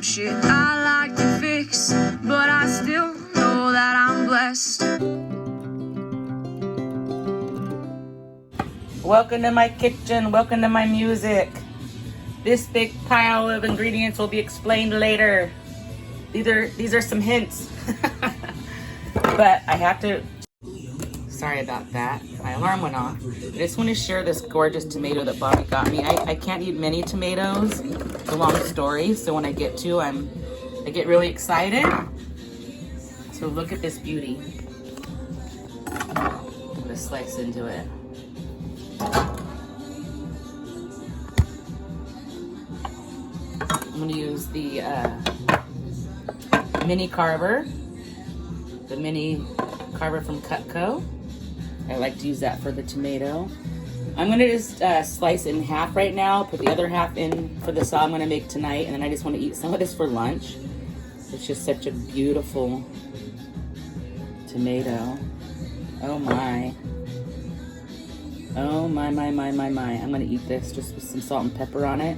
shit I like to fix, but I still know that I'm blessed. Welcome to my kitchen, welcome to my music. This big pile of ingredients will be explained later. These are some hints. But I have to, sorry about that. My alarm went off. I just want to share this gorgeous tomato that Bobby got me. I can't eat many tomatoes. It's a long story, so when I get to, I get really excited. So look at this beauty. I'm gonna slice into it. I'm gonna use the mini carver, from Cutco. I like to use that for the tomato. I'm gonna just slice it in half right now, put the other half in for the sauce I'm gonna make tonight, and then I just wanna eat some of this for lunch. It's just such a beautiful tomato. Oh my. Oh my. I'm gonna eat this just with some salt and pepper on it.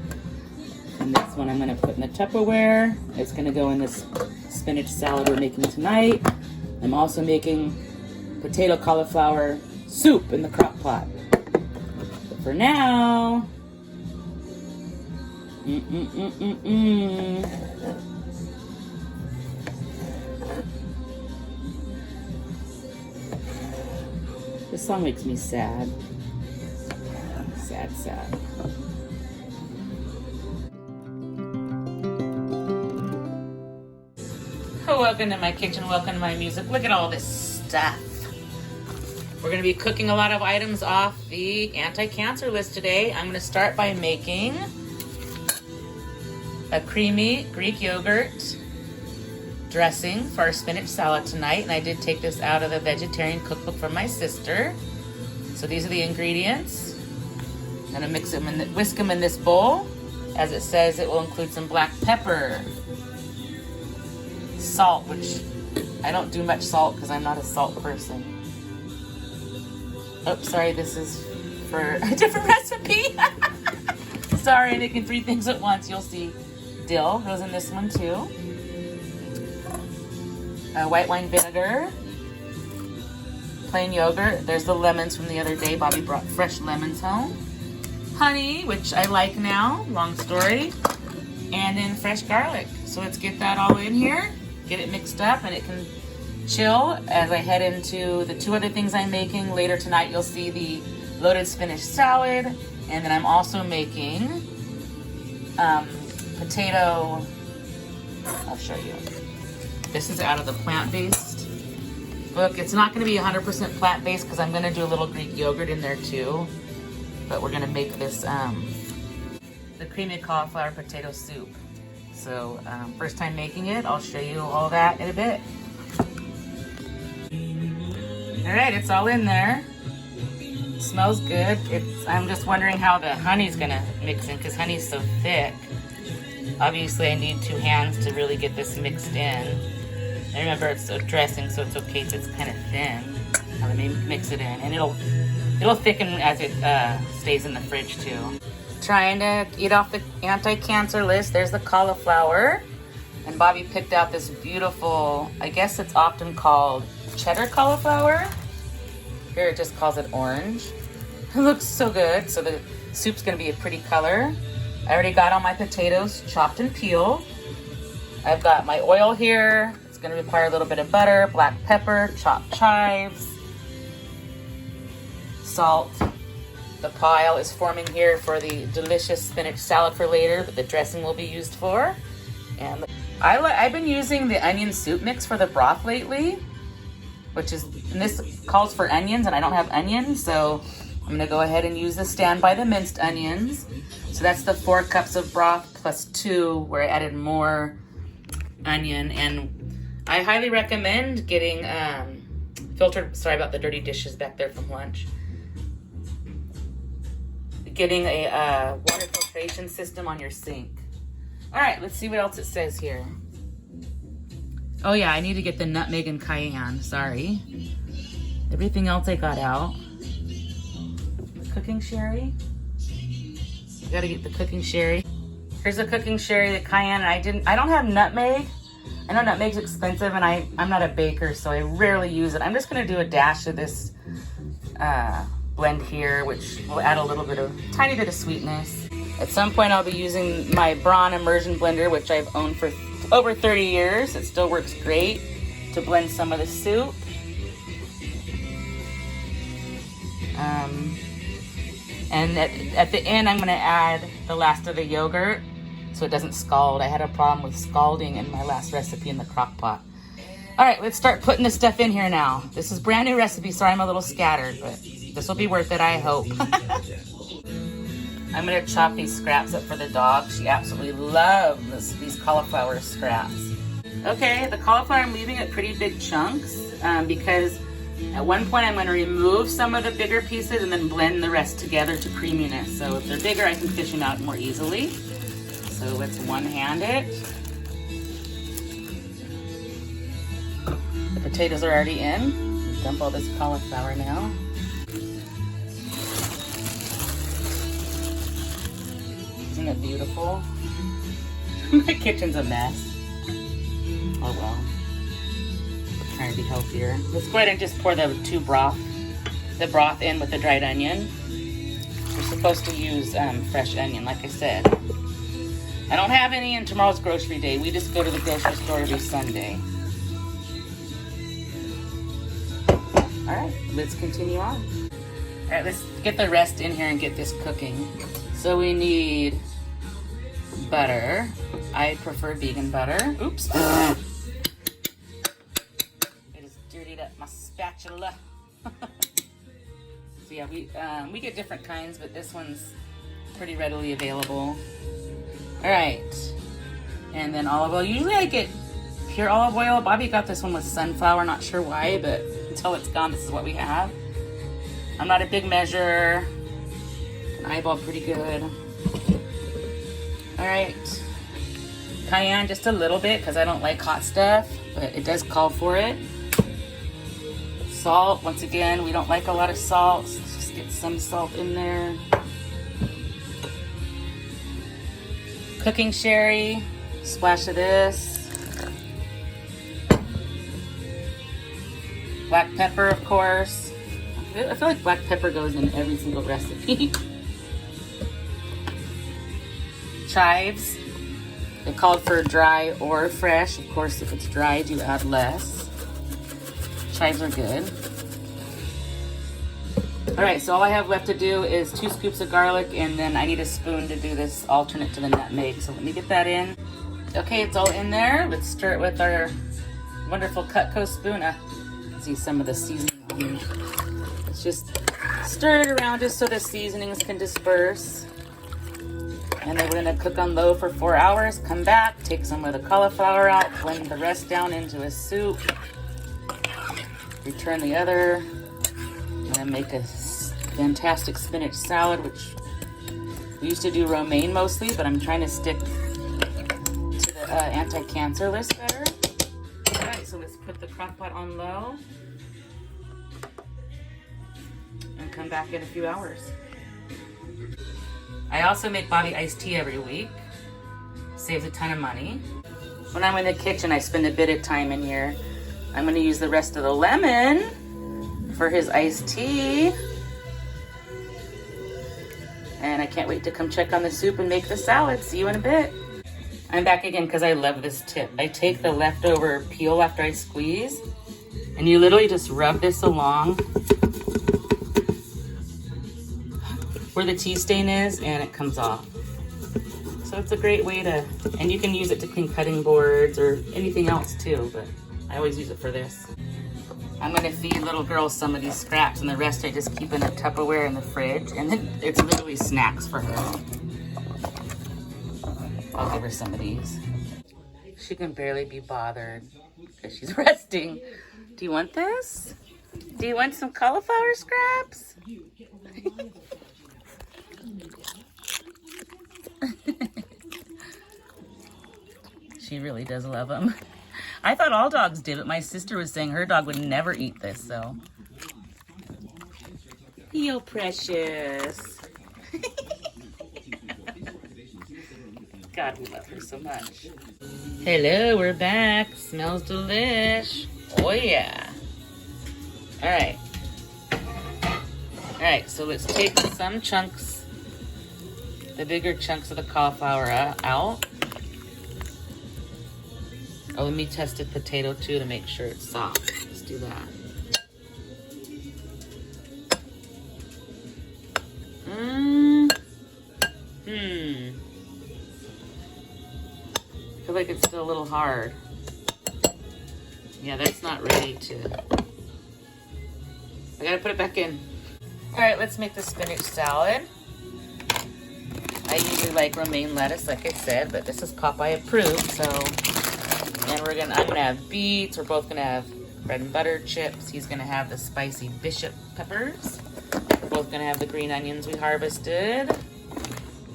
And this one I'm gonna put in the Tupperware. It's gonna go in this spinach salad we're making tonight. I'm also making potato cauliflower soup in the crock pot. But for now, This song makes me sad. Sad. Welcome to my kitchen, welcome to my music. Look at all this stuff. We're gonna be cooking a lot of items off the anti-cancer list today. I'm gonna start by making a creamy Greek yogurt dressing for our spinach salad tonight. And I did take this out of the vegetarian cookbook from my sister. So these are the ingredients. I'm gonna mix them and whisk them in this bowl. As it says, it will include some black pepper, salt, which I don't do much salt because I'm not a salt person. Oh, sorry, this is for a different recipe. Sorry, I'm making 3 things at once. You'll see. Dill goes in this one too. White wine vinegar. Plain yogurt. There's the lemons from the other day. Bobby brought fresh lemons home. Honey, which I like now. Long story. And then fresh garlic. So let's get that all in here. Get it mixed up, and it can chill as I head into the 2 other things I'm making. Later tonight you'll see the loaded spinach salad, and then I'm also making potato, I'll show you. This is out of the plant-based book. It's not going to be 100% plant-based because I'm going to do a little Greek yogurt in there too, but we're going to make this the creamy cauliflower potato soup. So first time making it, I'll show you all that in a bit. All right, it's all in there. It smells good. I'm just wondering how the honey's gonna mix in because honey's so thick. Obviously, I need 2 hands to really get this mixed in. And remember, it's a dressing, so it's okay if it's kind of thin. Now let me mix it in, and it'll thicken as it stays in the fridge too. Trying to eat off the anti-cancer list. There's the cauliflower, and Bobby picked out this beautiful, I guess it's often called cheddar cauliflower. Here it just calls it orange. It looks so good. So the soup's gonna be a pretty color. I already got all my potatoes chopped and peeled. I've got my oil here. It's gonna require a little bit of butter, black pepper, chopped chives, salt. The pile is forming here for the delicious spinach salad for later that the dressing will be used for. And I've been using the onion soup mix for the broth lately, and this calls for onions, and I don't have onions, so I'm gonna go ahead and use the Stand By the minced onions. So that's the 4 cups of broth plus 2 where I added more onion. And I highly recommend getting filtered, sorry about the dirty dishes back there from lunch. Getting a water filtration system on your sink. All right, let's see what else it says here. Oh yeah, I need to get the nutmeg and cayenne, sorry. Everything else I got out. The cooking sherry. You gotta get the cooking sherry. Here's the cooking sherry, the cayenne. I don't have nutmeg. I know nutmeg's expensive, and I'm not a baker, so I rarely use it. I'm just gonna do a dash of this blend here, which will add a tiny bit of sweetness. At some point, I'll be using my Braun immersion blender, which I've owned for over 30 years. It still works great to blend some of the soup. And at the end, I'm gonna add the last of the yogurt so it doesn't scald. I had a problem with scalding in my last recipe in the crock pot. All right, let's start putting this stuff in here now. This is brand new recipe, sorry I'm a little scattered, but this will be worth it, I hope. I'm gonna chop these scraps up for the dog. She absolutely loves these cauliflower scraps. Okay, the cauliflower, I'm leaving it pretty big chunks because at one point I'm gonna remove some of the bigger pieces and then blend the rest together to creaminess. So if they're bigger, I can fish them out more easily. So let's one-hand it. The potatoes are already in. Dump all this cauliflower now. Isn't it beautiful? My kitchen's a mess. Oh well. I'm trying to be healthier. Let's go ahead and just pour the broth in with the dried onion. We're supposed to use fresh onion, like I said. I don't have any in tomorrow's grocery day. We just go to the grocery store every Sunday. All right, let's continue on. All right, let's get the rest in here and get this cooking. So we need butter. I prefer vegan butter. Oops. I just dirtied up my spatula. So yeah, we get different kinds, but this one's pretty readily available. All right, and then olive oil. Usually I get pure olive oil. Bobby got this one with sunflower, not sure why, but until it's gone, this is what we have. I'm not a big measure. An eyeball pretty good. All right, cayenne just a little bit because I don't like hot stuff, but it does call for it. Salt, once again, we don't like a lot of salt, so let's just get some salt in there. Cooking sherry, splash of this. Black pepper, of course. I feel like black pepper goes in every single recipe. Chives. They called for dry or fresh. Of course, if it's dried, you add less. Chives are good. All right, so all I have left to do is 2 scoops of garlic, and then I need a spoon to do this alternate to the nutmeg. So let me get that in. Okay, it's all in there. Let's stir it with our wonderful Cutco spoon. See some of the seasoning on me. Let's just stir it around just so the seasonings can disperse. And then we're gonna cook on low for 4 hours. Come back, take some of the cauliflower out, blend the rest down into a soup. Return the other. I'm gonna make a fantastic spinach salad, which we used to do romaine mostly, but I'm trying to stick to the anti-cancer list better. All right, so let's put the crock pot on low and come back in a few hours. I also make Bobby iced tea every week. Saves a ton of money. When I'm in the kitchen, I spend a bit of time in here. I'm gonna use the rest of the lemon for his iced tea. And I can't wait to come check on the soup and make the salad. See you in a bit. I'm back again because I love this tip. I take the leftover peel after I squeeze, and you literally just rub this along where the tea stain is, and it comes off. So it's a great way to, and you can use it to clean cutting boards or anything else too, but I always use it for this. I'm gonna feed little girl some of these scraps, and the rest I just keep in a Tupperware in the fridge, and then it's literally snacks for her. I'll give her some of these. She can barely be bothered because she's resting. Do you want this? Do you want some cauliflower scraps? She really does love them. I thought all dogs did, but my sister was saying her dog would never eat this, so. Yo, precious. God, we love her so much. Hello, we're back. Smells delish. Oh yeah. All right. All right, so let's take some chunks, the bigger chunks of the cauliflower out. Oh, let me test the potato too to make sure it's soft. Let's do that. I feel like it's still a little hard. Yeah, that's not ready to... I gotta put it back in. All right, let's make the spinach salad. I usually like romaine lettuce, like I said, but this is Popeye approved, so... And I'm gonna have beets. We're both gonna have bread and butter chips. He's gonna have the spicy bishop peppers. We're both gonna have the green onions we harvested.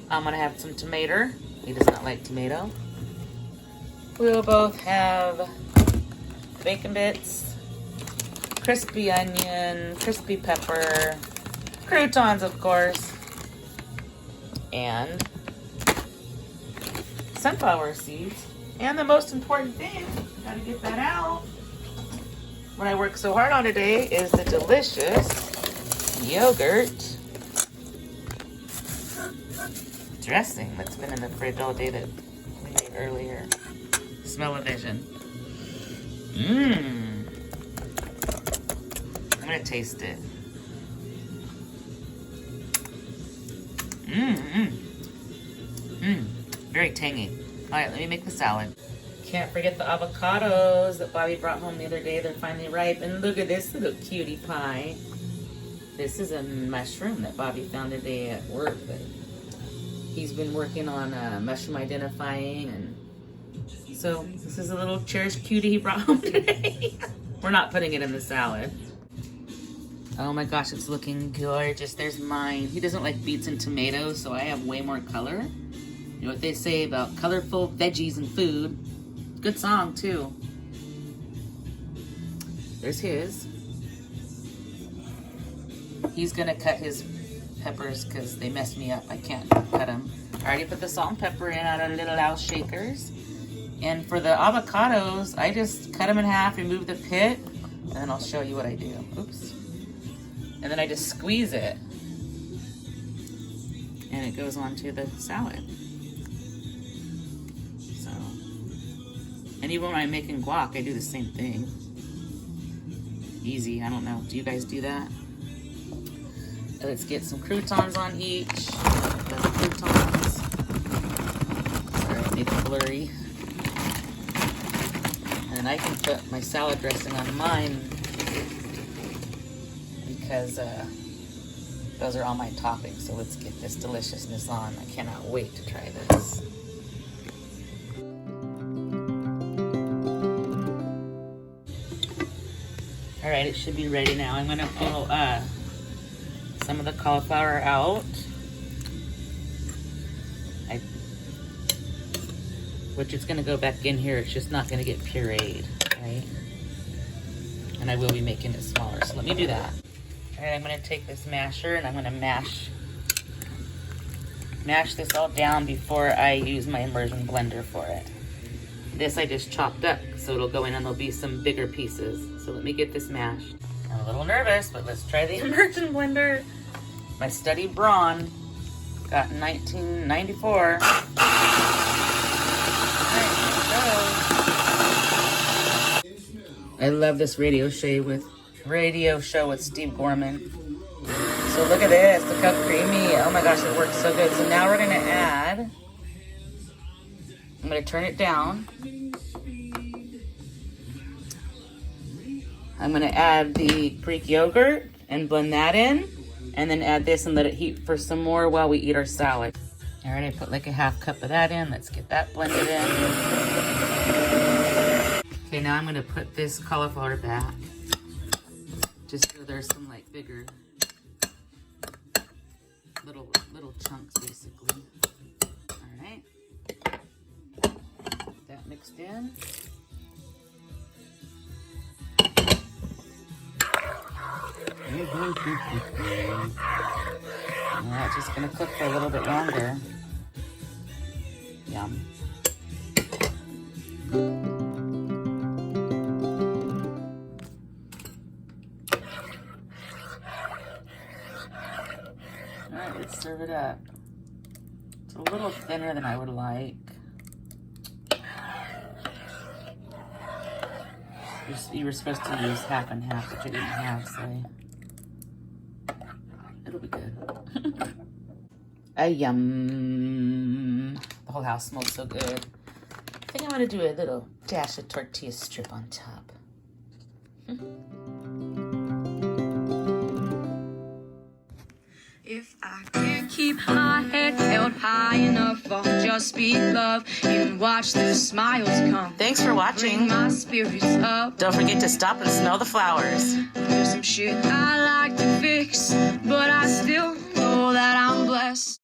I'm gonna have some tomato. He does not like tomato. We'll both have bacon bits, crispy onion, crispy pepper, croutons, of course, and sunflower seeds. And the most important thing, gotta get that out, what I worked so hard on today is the delicious yogurt dressing that's been in the fridge all day that we made earlier. Smell-o-vision. I'm gonna taste it. Very tangy. All right, let me make the salad. Can't forget the avocados that Bobby brought home the other day. They're finally ripe. And look at this little cutie pie. This is a mushroom that Bobby found today at work. But he's been working on mushroom identifying, and so this is a little cherished cutie he brought home today. We're not putting it in the salad. Oh my gosh, it's looking gorgeous. There's mine. He doesn't like beets and tomatoes, so I have way more color. You know what they say about colorful veggies and food. Good song too. There's his. He's gonna cut his peppers because they messed me up. I can't cut them. I already put the salt and pepper in out of little Al shakers. And for the avocados, I just cut them in half, remove the pit, and then I'll show you what I do. Oops. And then I just squeeze it. And it goes onto the salad. So, and even when I'm making guac, I do the same thing. Easy, I don't know. Do you guys do that? Let's get some croutons on each. The croutons. Sorry, I made it blurry. And I can put my salad dressing on mine because those are all my toppings. So let's get this deliciousness on. I cannot wait to try this. All right, it should be ready now. I'm gonna pull some of the cauliflower out. Which is gonna go back in here. It's just not gonna get pureed, right? And I will be making it smaller, so let me do that. All right, I'm gonna take this masher and I'm gonna mash this all down before I use my immersion blender for it. This I just chopped up, so it'll go in and there'll be some bigger pieces. So let me get this mashed. I'm a little nervous, but let's try the immersion blender. My Study Braun, got in 1994. I love this radio show with Steve Gorman. So look at this, the Crockpot Creamy. Oh my gosh, it works so good. So now we're gonna add, I'm gonna turn it down. I'm gonna add the Greek yogurt and blend that in, and then add this and let it heat for some more while we eat our salad. All right, I put like a half cup of that in. Let's get that blended in. Okay, now I'm gonna put this cauliflower back, just so there's some like bigger, little chunks basically. All right, get that mixed in. Now it's just gonna cook for a little bit longer. Yeah, Yum. Alright, let's serve it up. It's a little thinner than I would like. You were supposed to use half and half, which I didn't have, so it'll be good. Yum. The whole house smells so good. I think I'm gonna do a little dash of tortilla strip on top. If I can't keep my head held high enough, I'll just speak love and watch the smiles come. Thanks for watching. Bring my spirits up. Don't forget to stop and smell the flowers. There's some shit I like to fix, but I still know that I'm blessed.